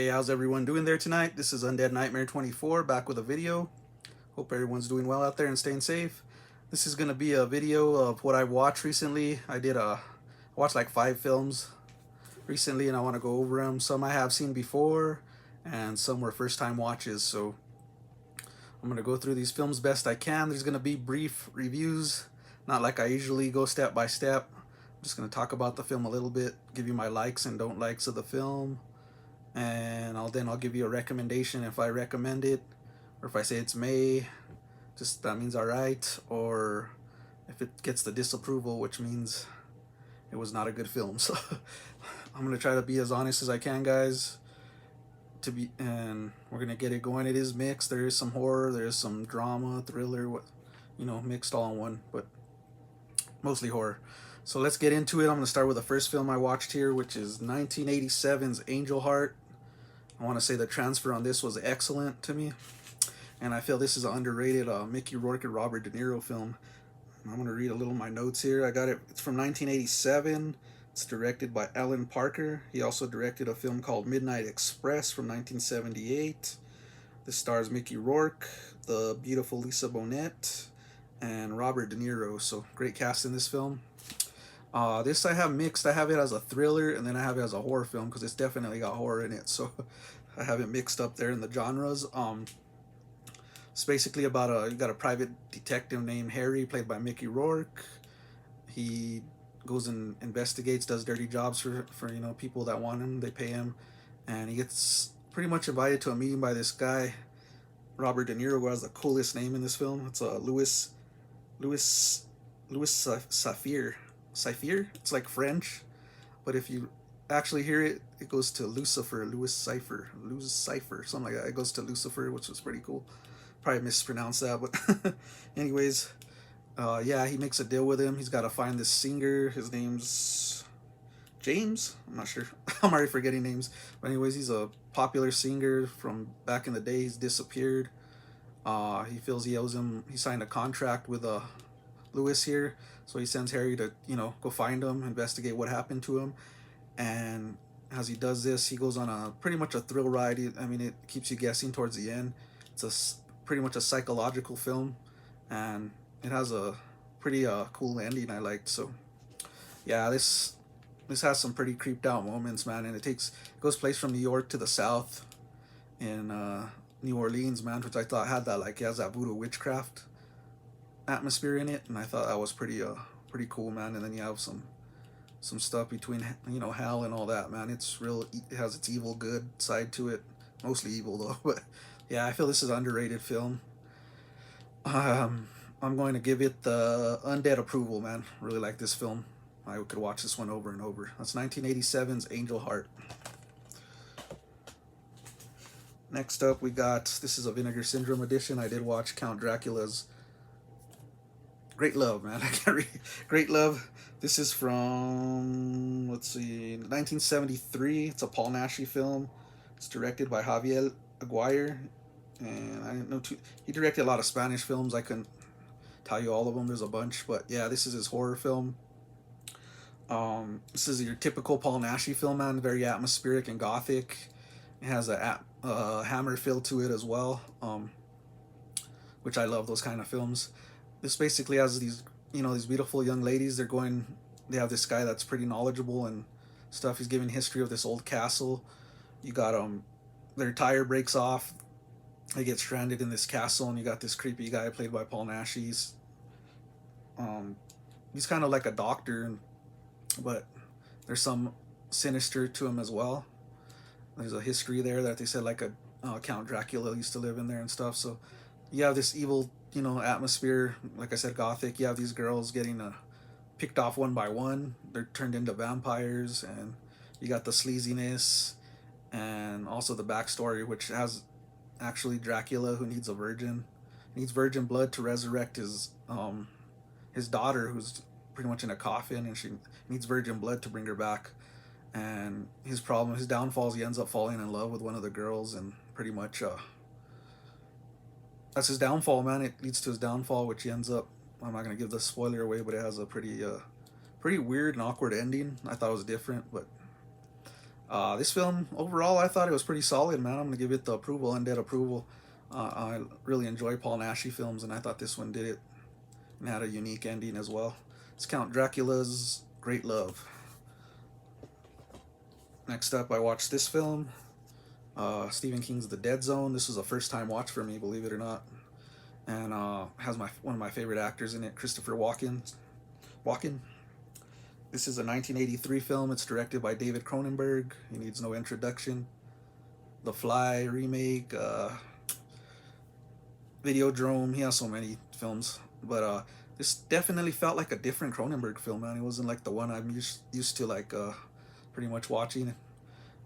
Hey, how's everyone doing there tonight? This is Undead Nightmare 24 back with a video. Hope everyone's doing well out there and staying safe. This is going to be a video of what I've watched recently. I watched like 5 films recently and I want to go over them. Some I have seen before and some were first time watches. So I'm going to go through these films best I can. There's going to be brief reviews, not like I usually go step by step. I'm just going to talk about the film a little bit, give you my likes and don't likes of the film, and I'll give you a recommendation if I recommend it, or if I say it's May, just that means alright, or if it gets the disapproval, which means it was not a good film. So I'm gonna try to be as honest as I can, guys. And we're gonna get it going. It is mixed. There is some horror, there is some drama, thriller, mixed all in one, but mostly horror. So let's get into it. I'm gonna start with the first film I watched here, which is 1987's Angel Heart. I want to say the transfer on this was excellent to me, and I feel this is an underrated Mickey Rourke and Robert De Niro film. I'm going to read a little of my notes here. I got it. It's from 1987. It's directed by Alan Parker. He also directed a film called Midnight Express from 1978. This stars Mickey Rourke, the beautiful Lisa Bonet, and Robert De Niro. So great cast in this film. This I have mixed. I have it as a thriller, and then I have it as a horror film because it's definitely got horror in it. So I have it mixed up there in the genres. It's basically about you got a private detective named Harry, played by Mickey Rourke. He goes and investigates, does dirty jobs for people that want him. They pay him, and he gets pretty much invited to a meeting by this guy, Robert De Niro, who has the coolest name in this film. It's Louis Saphir. Cypher. It's like French, but if you actually hear it, it goes to Lucifer, Louis Cypher, something like that. It goes to Lucifer, which was pretty cool. Probably mispronounced that, but anyways, yeah, he makes a deal with him. He's got to find this singer. His name's James. I'm not sure. I'm already forgetting names. But anyways, he's a popular singer from back in the day. He's disappeared. He feels he owes him. He signed a contract with Lewis here, so he sends Harry to go find him, investigate what happened to him, and as he does this, he goes on a pretty much a thrill ride. It keeps you guessing towards the end. It's pretty much a psychological film, and it has a pretty cool ending I liked. So yeah, this has some pretty creeped out moments, man, and it goes place from New York to the South in New Orleans, man, which I thought had that, like, it has that voodoo witchcraft atmosphere in it, and I thought that was pretty cool, man. And then you have some stuff between hell and all that, man. It's real. It has its evil good side to it, mostly evil though. But yeah, I feel this is an underrated film. I'm going to give it the undead approval, man. Really like this film. I could watch this one over and over. That's 1987's Angel Heart. Next up, we got, this is a Vinegar Syndrome edition. I did watch Count Dracula's Great Love, man. I can't read. Great Love. This is from, let's see, 1973. It's a Paul Naschy film. It's directed by Javier Aguirre, and I didn't know he directed a lot of Spanish films. I couldn't tell you all of them. There's a bunch, but yeah, this is his horror film. This is your typical Paul Naschy film, man. Very atmospheric and gothic. It has a Hammer feel to it as well, which I love those kind of films. This basically has these beautiful young ladies. They have this guy that's pretty knowledgeable and stuff. He's giving history of this old castle. You got their tire breaks off. They get stranded in this castle, and you got this creepy guy played by Paul Naschy. He's kind of like a doctor, but there's some sinister to him as well. There's a history there that they said, like, a Count Dracula used to live in there and stuff. So you have this evil atmosphere, like I said, gothic. You have these girls getting picked off one by one. They're turned into vampires, and you got the sleaziness, and also the backstory, which has actually Dracula, who needs virgin blood to resurrect his daughter, who's pretty much in a coffin, and she needs virgin blood to bring her back. And his downfall is he ends up falling in love with one of the girls, and pretty much that's his downfall, man. It leads to his downfall, which he ends up, I'm not gonna give the spoiler away, but it has a pretty weird and awkward ending. I thought it was different, but This film overall, I thought it was pretty solid, man. I'm gonna give it the approval, undead approval. I really enjoy Paul Naschy films, and I thought this one did it and had a unique ending as well. It's Count Dracula's Great Love. Next up, I watched this film, Stephen King's The Dead Zone. This was a first time watch for me, believe it or not, and has one of my favorite actors in it, Christopher Walken. Walken. This is a 1983 film. It's directed by David Cronenberg. He needs no introduction. The Fly remake, Videodrome. He has so many films, but this definitely felt like a different Cronenberg film, man. It wasn't like the one I'm used to, like pretty much watching.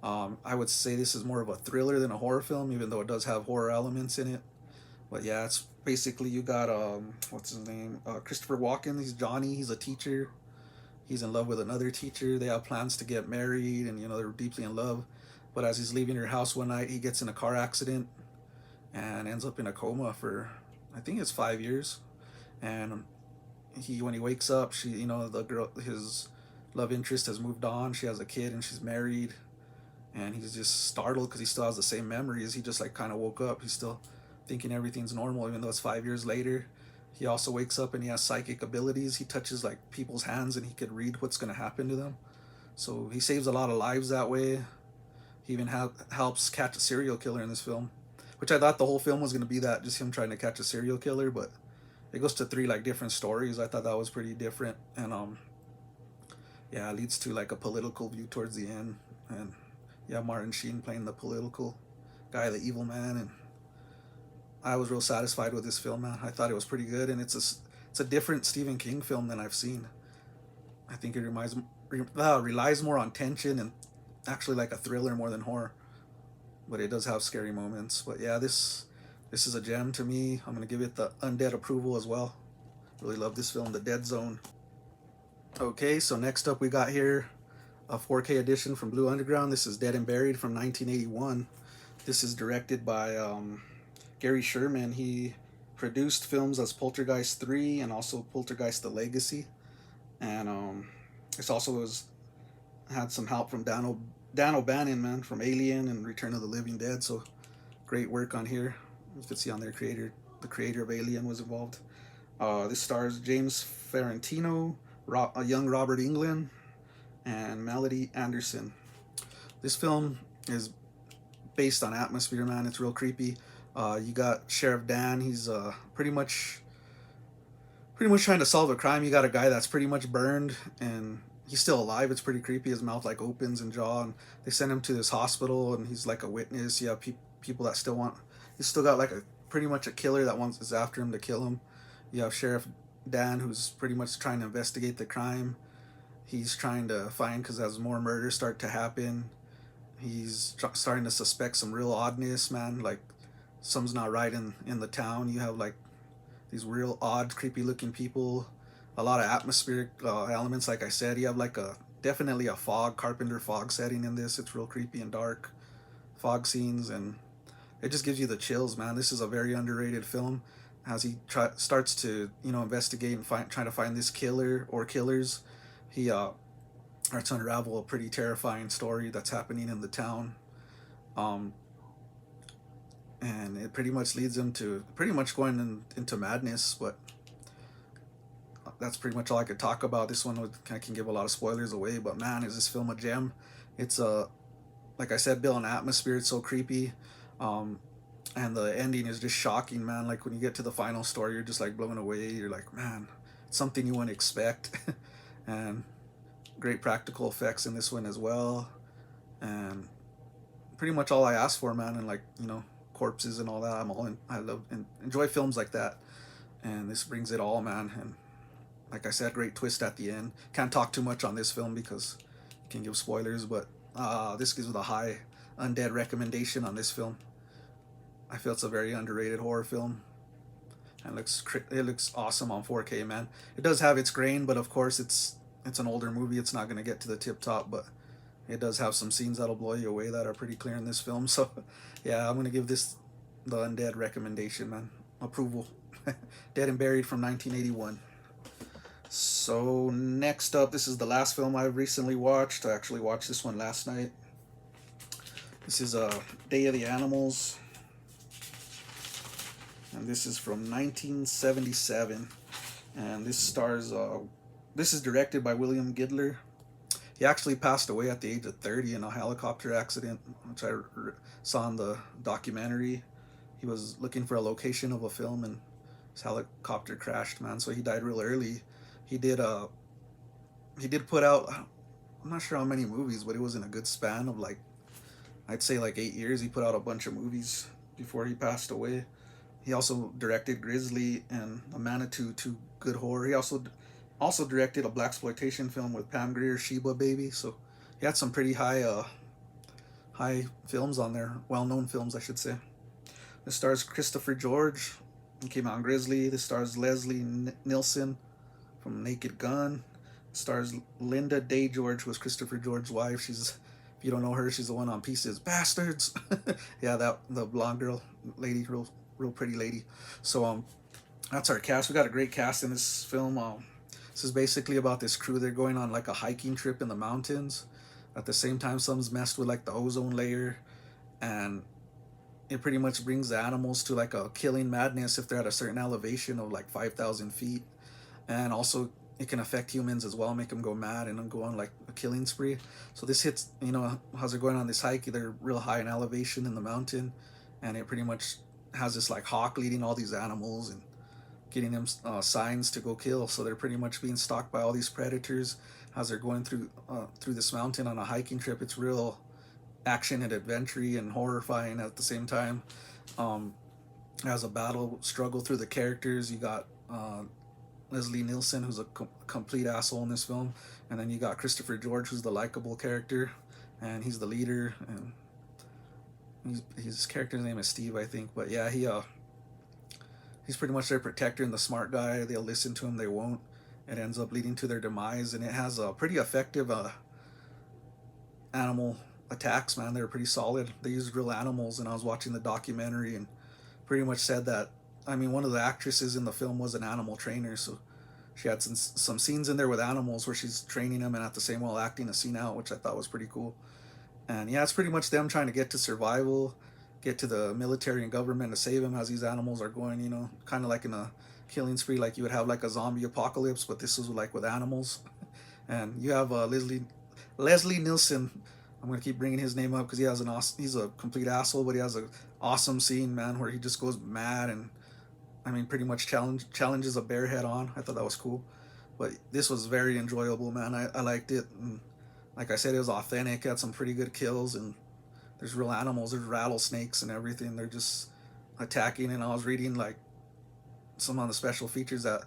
I would say this is more of a thriller than a horror film, even though it does have horror elements in it. But yeah, it's basically you got what's his name? Christopher Walken. He's Johnny. He's a teacher. He's in love with another teacher. They have plans to get married, and they're deeply in love. But as he's leaving her house one night, he gets in a car accident and ends up in a coma for, I think it's 5 years. And when he wakes up, the girl, his love interest has moved on. She has a kid and she's married, and he's just startled because he still has the same memories. He just like kind of woke up. He's still thinking everything's normal, even though it's 5 years later. He also wakes up and he has psychic abilities. He touches like people's hands and he could read what's going to happen to them. So he saves a lot of lives that way. He even helps catch a serial killer in this film, which I thought the whole film was going to be that, just him trying to catch a serial killer, but it goes to three like different stories. I thought that was pretty different, and yeah, it leads to like a political view towards the end, and yeah, Martin Sheen playing the political guy, the evil man, and I was real satisfied with this film, man. I thought it was pretty good, and it's a different Stephen King film than I've seen. I think it relies more on tension and actually like a thriller more than horror, but it does have scary moments. But yeah, this is a gem to me. I'm gonna give it the undead approval as well. Really love this film, The Dead Zone. Okay, so next up we got here a 4K edition from Blue Underground. This is Dead and Buried from 1981. This is directed by Gary Sherman. He produced films as Poltergeist 3 and also Poltergeist The Legacy. And this also had some help from Dan O'Bannon, man, from Alien and Return of the Living Dead. So great work on here. You can see on their the creator of Alien was involved. This stars James Ferrantino, a young Robert Englund, and Melody Anderson. This film is based on atmosphere, man. It's real creepy. You got Sheriff Dan. He's pretty much trying to solve a crime. You got a guy that's pretty much burned and he's still alive. It's pretty creepy. His mouth like opens and jaw, and they send him to this hospital, and he's like a witness. You have people that still want. He's still got like a pretty much a killer that is after him to kill him. You have Sheriff Dan, who's pretty much trying to investigate the crime. He's trying to find, because as more murders start to happen, he's starting to suspect some real oddness, man. Like something's not right in the town. You have like these real odd, creepy looking people. A lot of atmospheric elements, like I said. You have like definitely a Carpenter fog setting in this. It's real creepy and dark, fog scenes, and it just gives you the chills, man. This is a very underrated film. As he starts to investigate and trying to find this killer or killers, he starts to unravel a pretty terrifying story that's happening in the town. Um, and it pretty much leads him to pretty much going into madness, but that's pretty much all I could talk about. This one I can give a lot of spoilers away, but man, is this film a gem. It's like I said, built an atmosphere. It's so creepy, and the ending is just shocking, man. Like when you get to the final story, you're just like blown away. You're like, man, it's something you wouldn't expect. And great practical effects in this one as well, and pretty much all I asked for, man. And like corpses and all that. I love and enjoy films like that, and this brings it all, man. And like I said, great twist at the end. Can't talk too much on this film because you can give spoilers, but this gives it a high undead recommendation on this film. I feel it's a very underrated horror film, and it looks awesome on 4K, man. It does have its grain, but of course it's an older movie. It's not gonna get to the tip top, but it does have some scenes that'll blow you away that are pretty clear in this film. So yeah, I'm gonna give this the undead recommendation, man. Approval. Dead and Buried from 1981. So next up, this is the last film I've recently watched. I actually watched this one last night. This is Day of the Animals, and this is from 1977. And this stars. This is directed by William Gidler. He actually passed away at the age of 30 in a helicopter accident, which I saw in the documentary. He was looking for a location of a film, and his helicopter crashed, man. So he died real early. He did he did put out, I'm not sure how many movies, but it was in a good span of like, I'd say like 8 years. He put out a bunch of movies before he passed away. He also directed Grizzly and A Manitou, two good horror. He also directed a blaxploitation film with Pam Grier, Sheba Baby. So he had some pretty high films on there, well-known films, I should say. This stars Christopher George. He came out in Grizzly. This stars Leslie Nielsen from Naked Gun. Stars Linda Day George, was Christopher George's wife. If you don't know her, she's the one on Pieces. Bastards. Yeah, the blonde girl, lady, real pretty lady. So that's our cast. We got a great cast in this film. This is basically about this crew. They're going on like a hiking trip in the mountains. At the same time, something's messed with like the ozone layer, and it pretty much brings the animals to like a killing madness if they're at a certain elevation of like 5,000 feet. And also it can affect humans as well, make them go mad and then go on like a killing spree. So this hits, as they're going on this hike, they're real high in elevation in the mountain, and it pretty much has this like hawk leading all these animals and getting them signs to go kill. So they're pretty much being stalked by all these predators as they're going through this mountain on a hiking trip. It's real action and adventure and horrifying at the same time. As a battle struggle through the characters, you got Leslie Nielsen, who's a complete asshole in this film, and then you got Christopher George, who's the likable character, and he's the leader, and his character's name is Steve, I think. But yeah, he's pretty much their protector and the smart guy. They'll listen to him, they won't. It ends up leading to their demise, and it has a pretty effective animal attacks, man. They're pretty solid. They used real animals, and I was watching the documentary and pretty much said that, one of the actresses in the film was an animal trainer, so she had some scenes in there with animals where she's training them and at the same while acting a scene out, which I thought was pretty cool. And yeah, it's pretty much them trying to get to survival, get to the military and government to save them as these animals are going, kind of like in a killing spree, like you would have like a zombie apocalypse, but this is like with animals. And you have Leslie Nielsen. I'm gonna keep bringing his name up because he's a complete asshole, but he has an awesome scene, man, where he just goes mad and pretty much challenges a bear head on. I thought that was cool. But this was very enjoyable, man. I liked it. And like I said, it was authentic. It had some pretty good kills, and there's real animals. There's rattlesnakes and everything. They're just attacking. And I was reading like some of the special features that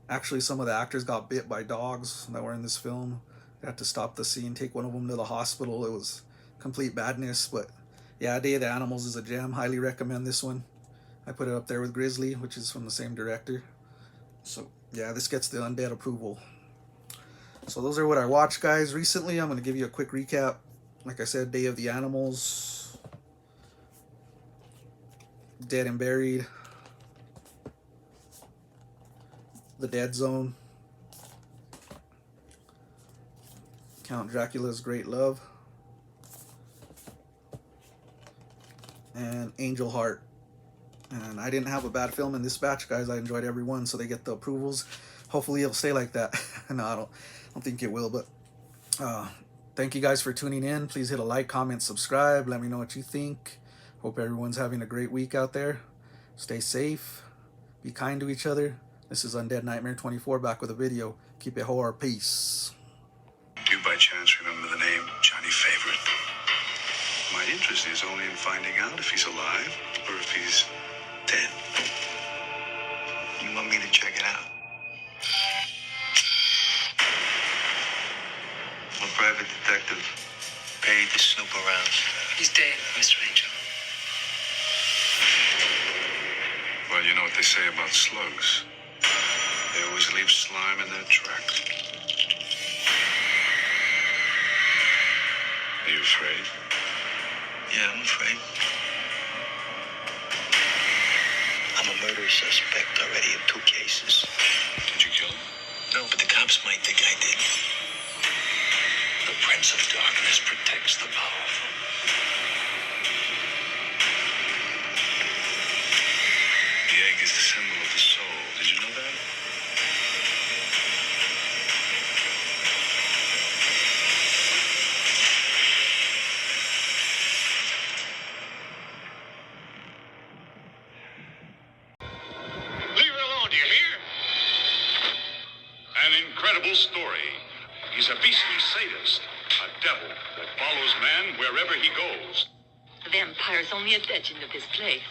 actually some of the actors got bit by dogs that were in this film. They had to stop the scene, take one of them to the hospital. It was complete badness. But yeah, Day of the Animals is a gem. Highly recommend this one. I put it up there with Grizzly, which is from the same director. So yeah, this gets the Undead approval. So those are what I watched, guys, recently. I'm going to give you a quick recap. Like I said, Day of the Animals, Dead and Buried, The Dead Zone, Count Dracula's Great Love, and Angel Heart. And I didn't have a bad film in this batch, guys. I enjoyed every one, so they get the approvals. Hopefully it'll stay like that. No, I don't think it will, but thank you guys for tuning in. Please hit a like, comment, subscribe. Let me know what you think. Hope everyone's having a great week out there. Stay safe. Be kind to each other. This is Undead Nightmare 24 back with a video. Keep it horror. Peace. Do you by chance remember the name Johnny Favorite? My interest is only in finding out if he's alive or if he's dead. You want me to check it out? I'm a private detective paid to snoop around. He's dead, Mr. Angel. Well, you know what they say about slugs. They always leave slime in their tracks. Are you afraid? Yeah, I'm afraid. I'm a murder suspect already in 2 cases. Did you kill him? No, but the cops might think I did. The Prince of Darkness protects the powerful. is the symbol of the soul. Did you know that? Leave her alone, do you hear? An incredible story. He's a beastly sadist, a devil that follows man wherever he goes. The vampire's only a legend of this place.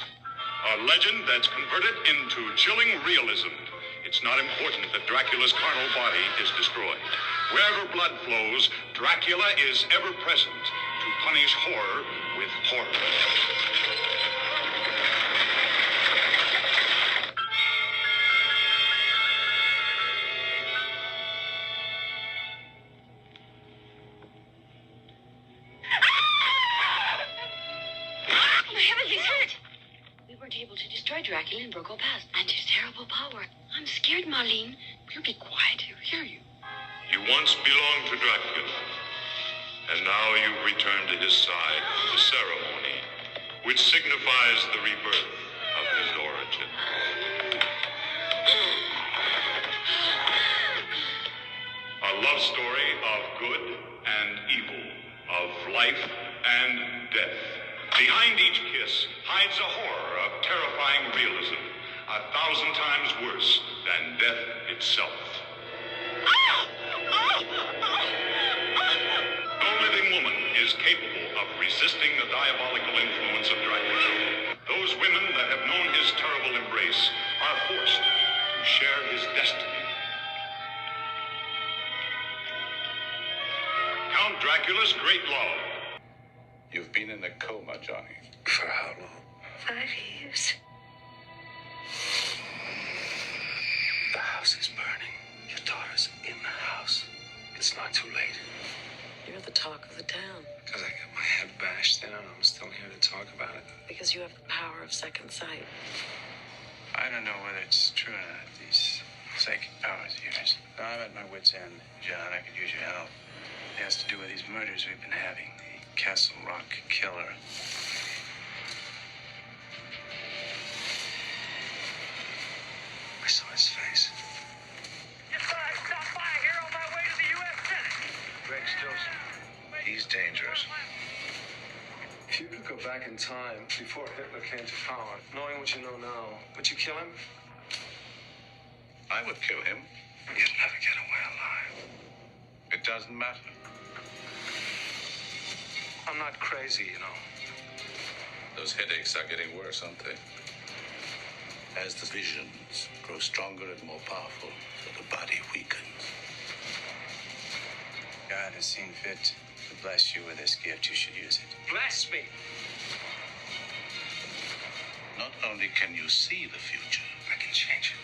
A legend that's converted into chilling realism. It's not important that Dracula's carnal body is destroyed. Wherever blood flows, Dracula is ever present to punish horror with horror. Oh, my heavens, he's hurt! We weren't able to destroy Dracula in Broco Pass, and his terrible power. I'm scared, Marlene. You be quiet, he'll hear you. You once belonged to Dracula, and now you've returned to his side for the ceremony, which signifies the rebirth of his origin. A love story of good and evil, of life and death. Behind each kiss hides a horror of terrifying realism, 1,000 times worse than death itself. No living woman is capable of resisting the diabolical influence of Dracula. Those women that have known his terrible embrace are forced to share his destiny. Count Dracula's great love. You've been in a coma, Johnny. For how long? 5 years. The house is burning. Your daughter's in the house. It's not too late. You're the talk of the town Because I got my head bashed in and I'm still here to talk about it. because you have the power of second sight. I don't know whether it's true or not, these psychic powers of yours. I'm at my wit's end, John. I could use your help. It has to do with these murders we've been having. The Castle Rock killer. I saw his face. Greg Stilson. He's dangerous. If you could go back in time before Hitler came to power, knowing what you know now, would you kill him? I would kill him. You'd never get away alive. It doesn't matter. I'm not crazy, you know. Those headaches are getting worse, aren't they? As the visions grow stronger and more powerful, so the body weakens. God has seen fit to bless you with this gift. You should use it. Bless me. Not only can you see the future, I can change it.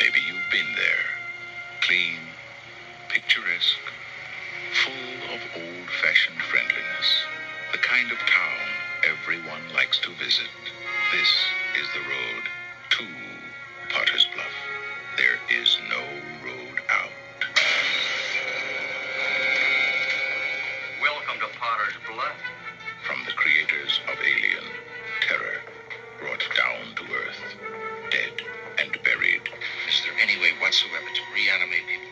maybe you've been there. Clean, picturesque, full of old-fashioned friendliness. The kind of town everyone likes to visit. This is the road to Potter's Bluff. There is no road out. Welcome to Potter's Bluff. From the creators of Alien, terror brought down to Earth, dead and buried. Is there any way whatsoever to reanimate people